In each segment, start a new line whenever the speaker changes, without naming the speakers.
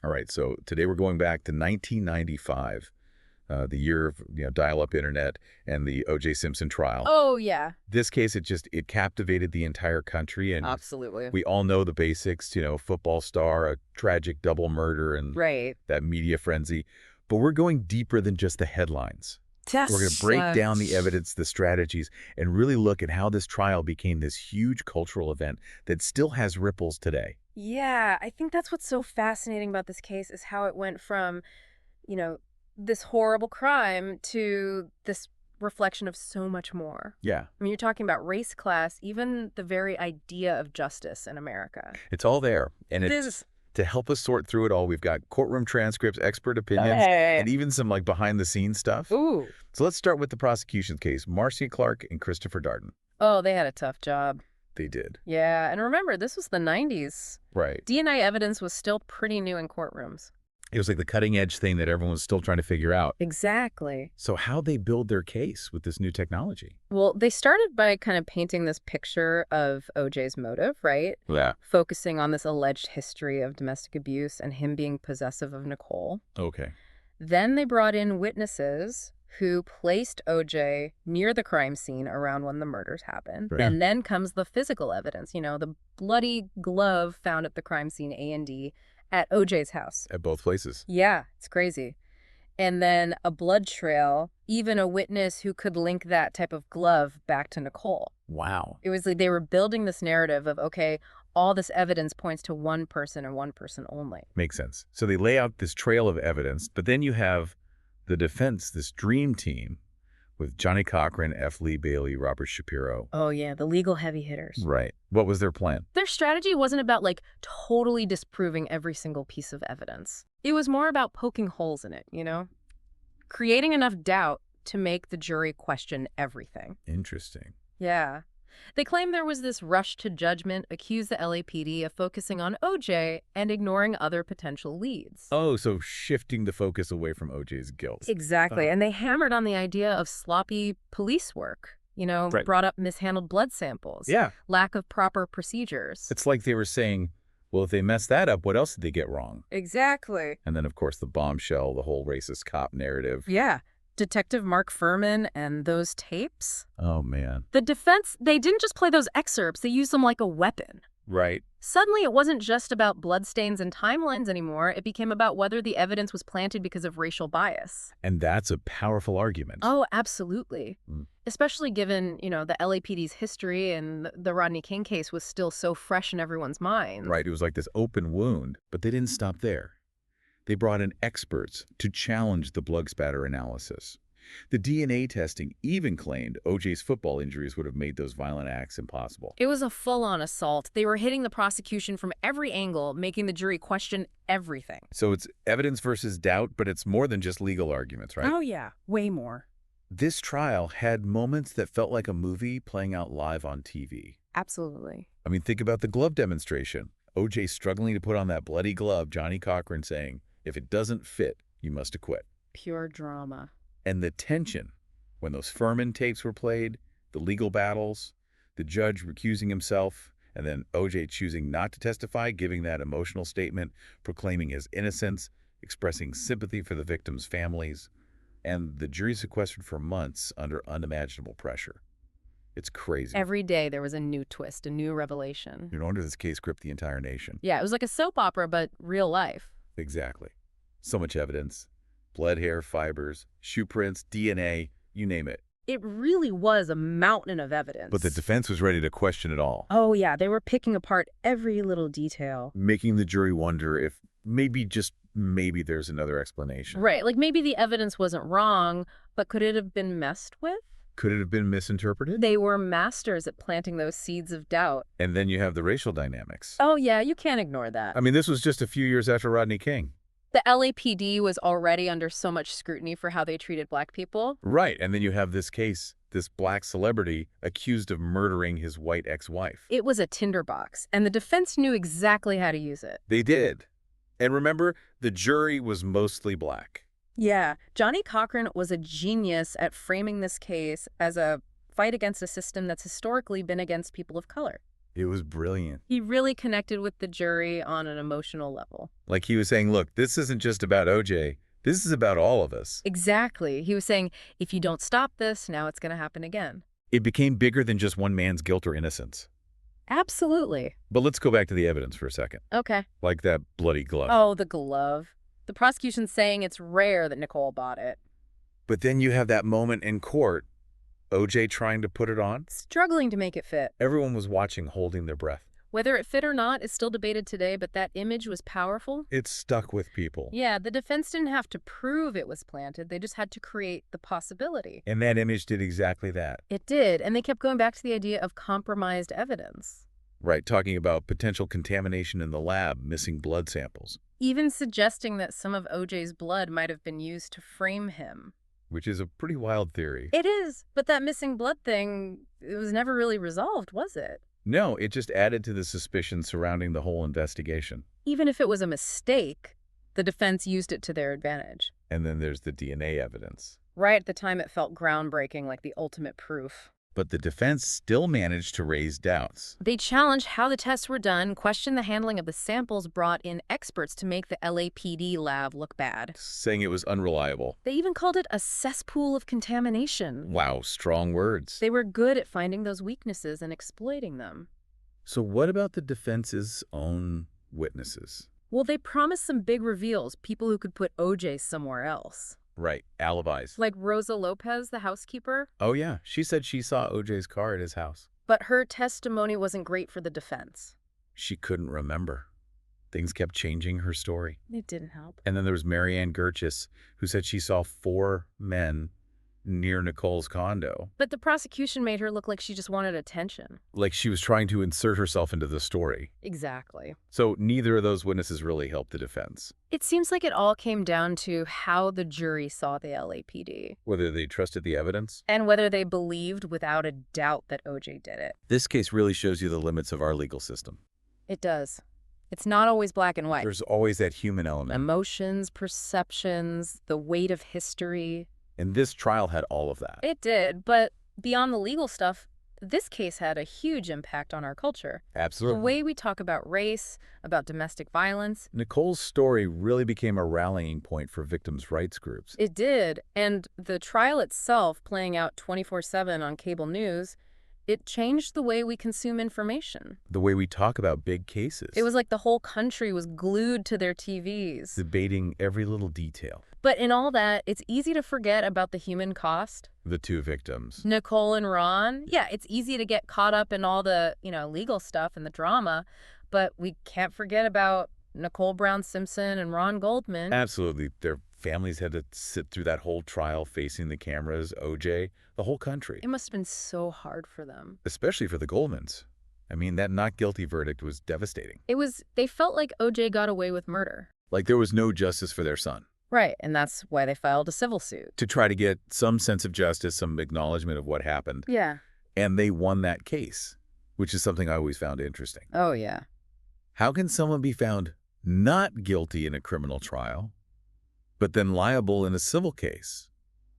All right, so today we're going back to 1995, the year of dial-up internet and the O.J. Simpson trial.
Oh, yeah.
This case, it captivated the entire country, and
Absolutely.
we all know the basics, football star, a tragic double murder, and
Right.
that media frenzy. But we're going deeper than just the headlines. We're going to break down the evidence, the strategies, and really look at how this trial became this huge cultural event that still has ripples today.
Yeah, I think that's what's so fascinating about this case is how it went from, you know, this horrible crime to this reflection of so much more.
Yeah.
I mean, you're talking about race, class, even the very idea of justice in America.
It's all there. And to help us sort through it all, we've got courtroom transcripts, expert opinions, and even some behind-the-scenes stuff.
Ooh.
So let's start with the prosecution's case, Marcia Clark and Christopher Darden.
Oh, they had a tough job.
They did.
Yeah, and remember, this was the 90s.
Right.
DNA evidence was still pretty new in courtrooms.
It was like the cutting-edge thing that everyone was still trying to figure out.
Exactly.
So how'd they build their case with this new technology?
Well, they started by kind of painting this picture of OJ's motive, right?
Yeah.
Focusing on this alleged history of domestic abuse and him being possessive of Nicole.
Okay.
Then they brought in witnesses who placed OJ near the crime scene around when the murders happened.
Right.
And then comes the physical evidence, the bloody glove found at the crime scene, A&D, at OJ's house.
At both places.
Yeah, it's crazy. And then a blood trail, even a witness who could link that type of glove back to Nicole.
Wow.
It was like they were building this narrative of, okay, all this evidence points to one person and one person only.
Makes sense. So they lay out this trail of evidence, but then you have the defense, this dream team with Johnny Cochran, F. Lee Bailey, Robert Shapiro.
Oh, yeah, the legal heavy hitters.
Right. What was their plan?
Their strategy wasn't about, totally disproving every single piece of evidence. It was more about poking holes in it, creating enough doubt to make the jury question everything.
Interesting.
Yeah. They claimed there was this rush to judgment, accused the LAPD of focusing on OJ and ignoring other potential leads.
Oh, so shifting the focus away from OJ's guilt.
Exactly. And they hammered on the idea of sloppy police work,
Right.
brought up mishandled blood samples.
Yeah.
Lack of proper procedures.
It's like they were saying, well, if they messed that up, what else did they get wrong?
Exactly.
And then, of course, the bombshell, the whole racist cop narrative.
Yeah. Detective Mark Furman and those tapes.
Oh, man.
The defense, they didn't just play those excerpts, they used them like a weapon.
Right.
Suddenly, it wasn't just about bloodstains and timelines anymore. It became about whether the evidence was planted because of racial bias.
And that's a powerful argument.
Oh, absolutely.
Mm.
Especially given, the LAPD's history and the Rodney King case was still so fresh in everyone's mind.
Right. It was like this open wound, but they didn't stop there. They brought in experts to challenge the blood spatter analysis. The DNA testing even claimed OJ's football injuries would have made those violent acts impossible.
It was a full-on assault. They were hitting the prosecution from every angle, making the jury question everything.
So it's evidence versus doubt, but it's more than just legal arguments, right?
Oh, yeah. Way more.
This trial had moments that felt like a movie playing out live on TV.
Absolutely.
I mean, think about the glove demonstration. OJ struggling to put on that bloody glove, Johnny Cochran saying, if it doesn't fit, you must acquit.
Pure drama.
And the tension when those Furman tapes were played, the legal battles, the judge recusing himself, and then OJ choosing not to testify, giving that emotional statement, proclaiming his innocence, expressing sympathy for the victims' families, and the jury sequestered for months under unimaginable pressure. It's crazy.
Every day there was a new twist, a new revelation.
No wonder this case gripped the entire nation.
Yeah, it was like a soap opera, but real life.
Exactly. So much evidence. Blood, hair, fibers, shoe prints, DNA, you name it.
It really was a mountain of evidence.
But the defense was ready to question it all.
Oh, yeah, they were picking apart every little detail.
Making the jury wonder if maybe there's another explanation.
Right, like maybe the evidence wasn't wrong, but could it have been messed with?
Could it have been misinterpreted?
They were masters at planting those seeds of doubt.
And then you have the racial dynamics.
Oh, yeah, you can't ignore that.
I mean, this was just a few years after Rodney King.
The LAPD was already under so much scrutiny for how they treated black people.
Right, and then you have this case, this black celebrity accused of murdering his white ex-wife.
It was a tinderbox, and the defense knew exactly how to use it.
They did. And remember, the jury was mostly black.
Yeah, Johnny Cochran was a genius at framing this case as a fight against a system that's historically been against people of color.
It was brilliant.
He really connected with the jury on an emotional level.
Like he was saying, look, this isn't just about OJ. This is about all of us.
Exactly. He was saying, if you don't stop this, now it's going to happen again.
It became bigger than just one man's guilt or innocence.
Absolutely.
But let's go back to the evidence for a second.
Okay.
Like that bloody glove.
Oh, the glove. The prosecution's saying it's rare that Nicole bought it.
But then you have that moment in court, OJ trying to put it on.
Struggling to make it fit.
Everyone was watching, holding their breath.
Whether it fit or not is still debated today, but that image was powerful.
It stuck with people.
Yeah, the defense didn't have to prove it was planted. They just had to create the possibility.
And that image did exactly that.
It did, and they kept going back to the idea of compromised evidence.
Right, talking about potential contamination in the lab, missing blood samples.
Even suggesting that some of OJ's blood might have been used to frame him.
Which is a pretty wild theory.
It is, but that missing blood thing, it was never really resolved, was it?
No, it just added to the suspicion surrounding the whole investigation.
Even if it was a mistake, the defense used it to their advantage.
And then there's the DNA evidence.
Right at the time, it felt groundbreaking, like the ultimate proof.
But the defense still managed to raise doubts.
They challenged how the tests were done, questioned the handling of the samples, brought in experts to make the LAPD lab look bad.
Saying it was unreliable.
They even called it a cesspool of contamination.
Wow, strong words.
They were good at finding those weaknesses and exploiting them.
So what about the defense's own witnesses?
Well, they promised some big reveals, people who could put OJ somewhere else.
Right, alibis.
Like Rosa Lopez, the housekeeper.
Oh yeah, she said she saw OJ's car at his house.
But her testimony wasn't great for the defense.
She couldn't remember. Things kept changing her story.
It didn't help.
And then there was Marianne Gerchis, who said she saw 4 men near Nicole's condo.
But the prosecution made her look like she just wanted attention.
Like she was trying to insert herself into the story.
Exactly.
So neither of those witnesses really helped the defense.
It seems like it all came down to how the jury saw the LAPD.
Whether they trusted the evidence?
And whether they believed without a doubt that OJ did it.
This case really shows you the limits of our legal system.
It does. It's not always black and white.
There's always that human element.
Emotions, perceptions, the weight of history.
And this trial had all of that.
It did, but beyond the legal stuff, this case had a huge impact on our culture.
Absolutely.
The way we talk about race, about domestic violence.
Nicole's story really became a rallying point for victims' rights groups.
It did, and the trial itself, playing out 24/7 on cable news, it changed the way we consume information.
The way we talk about big cases.
It was like the whole country was glued to their TVs.
Debating every little detail.
But in all that, it's easy to forget about the human cost.
The 2 victims.
Nicole and Ron. Yeah, it's easy to get caught up in all the, legal stuff and the drama, but we can't forget about Nicole Brown Simpson and Ron Goldman.
Absolutely. Their families had to sit through that whole trial facing the cameras, OJ, the whole country.
It must have been so hard for them.
Especially for the Goldmans. I mean, that not guilty verdict was devastating.
They felt like OJ got away with murder.
Like there was no justice for their son.
Right, and that's why they filed a civil suit.
To try to get some sense of justice, some acknowledgement of what happened.
Yeah.
And they won that case, which is something I always found interesting.
Oh, yeah.
How can someone be found not guilty in a criminal trial, but then liable in a civil case?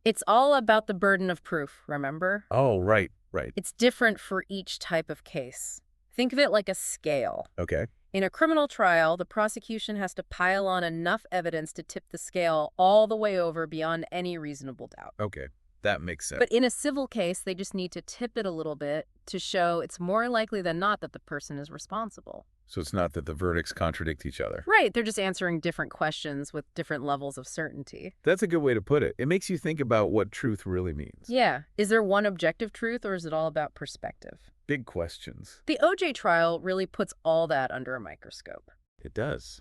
It's all about the burden of proof, remember?
Oh, right, right.
It's different for each type of case. Think of it like a scale.
Okay.
In a criminal trial, the prosecution has to pile on enough evidence to tip the scale all the way over beyond any reasonable doubt.
Okay, that makes sense.
But in a civil case, they just need to tip it a little bit to show it's more likely than not that the person is responsible.
So it's not that the verdicts contradict each other.
Right, they're just answering different questions with different levels of certainty.
That's a good way to put it. It makes you think about what truth really means.
Yeah. Is there one objective truth, or is it all about perspective?
Big questions.
The OJ trial really puts all that under a microscope.
It does.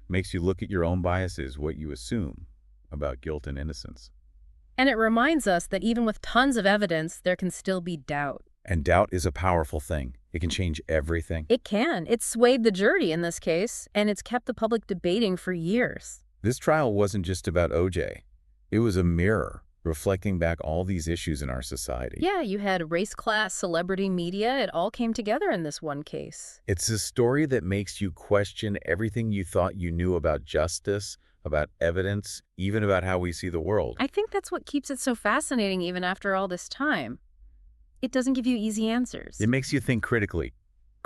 Makes you look at your own biases, what you assume about guilt and innocence.
And it reminds us that even with tons of evidence, there can still be doubt.
And doubt is a powerful thing. It can change everything.
It can. It swayed the jury in this case, and it's kept the public debating for years.
This trial wasn't just about OJ. It was a mirror reflecting back all these issues in our society.
Yeah, you had race, class, celebrity, media. It all came together in this one case.
It's a story that makes you question everything you thought you knew about justice, about evidence, even about how we see the world.
I think that's what keeps it so fascinating even after all this time. It doesn't give you easy answers.
It makes you think critically.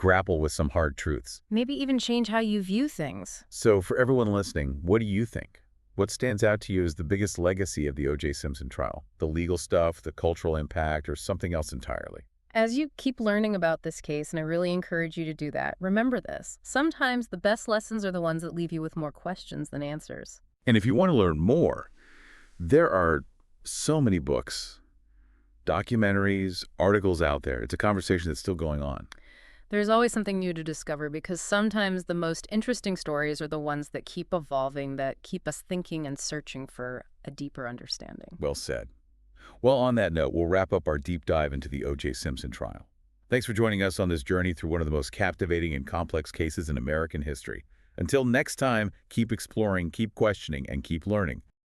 grapple with some hard truths.
Maybe even change how you view things.
So for everyone listening, what do you think? What stands out to you as the biggest legacy of the O.J. Simpson trial? The legal stuff, the cultural impact, or something else entirely?
As you keep learning about this case, and I really encourage you to do that, remember this. Sometimes the best lessons are the ones that leave you with more questions than answers.
And if you want to learn more, there are so many books, documentaries, articles out there. It's a conversation that's still going on.
There's always something new to discover because sometimes the most interesting stories are the ones that keep evolving, that keep us thinking and searching for a deeper understanding.
Well said. Well, on that note, we'll wrap up our deep dive into the O.J. Simpson trial. Thanks for joining us on this journey through one of the most captivating and complex cases in American history. Until next time, keep exploring, keep questioning, and keep learning.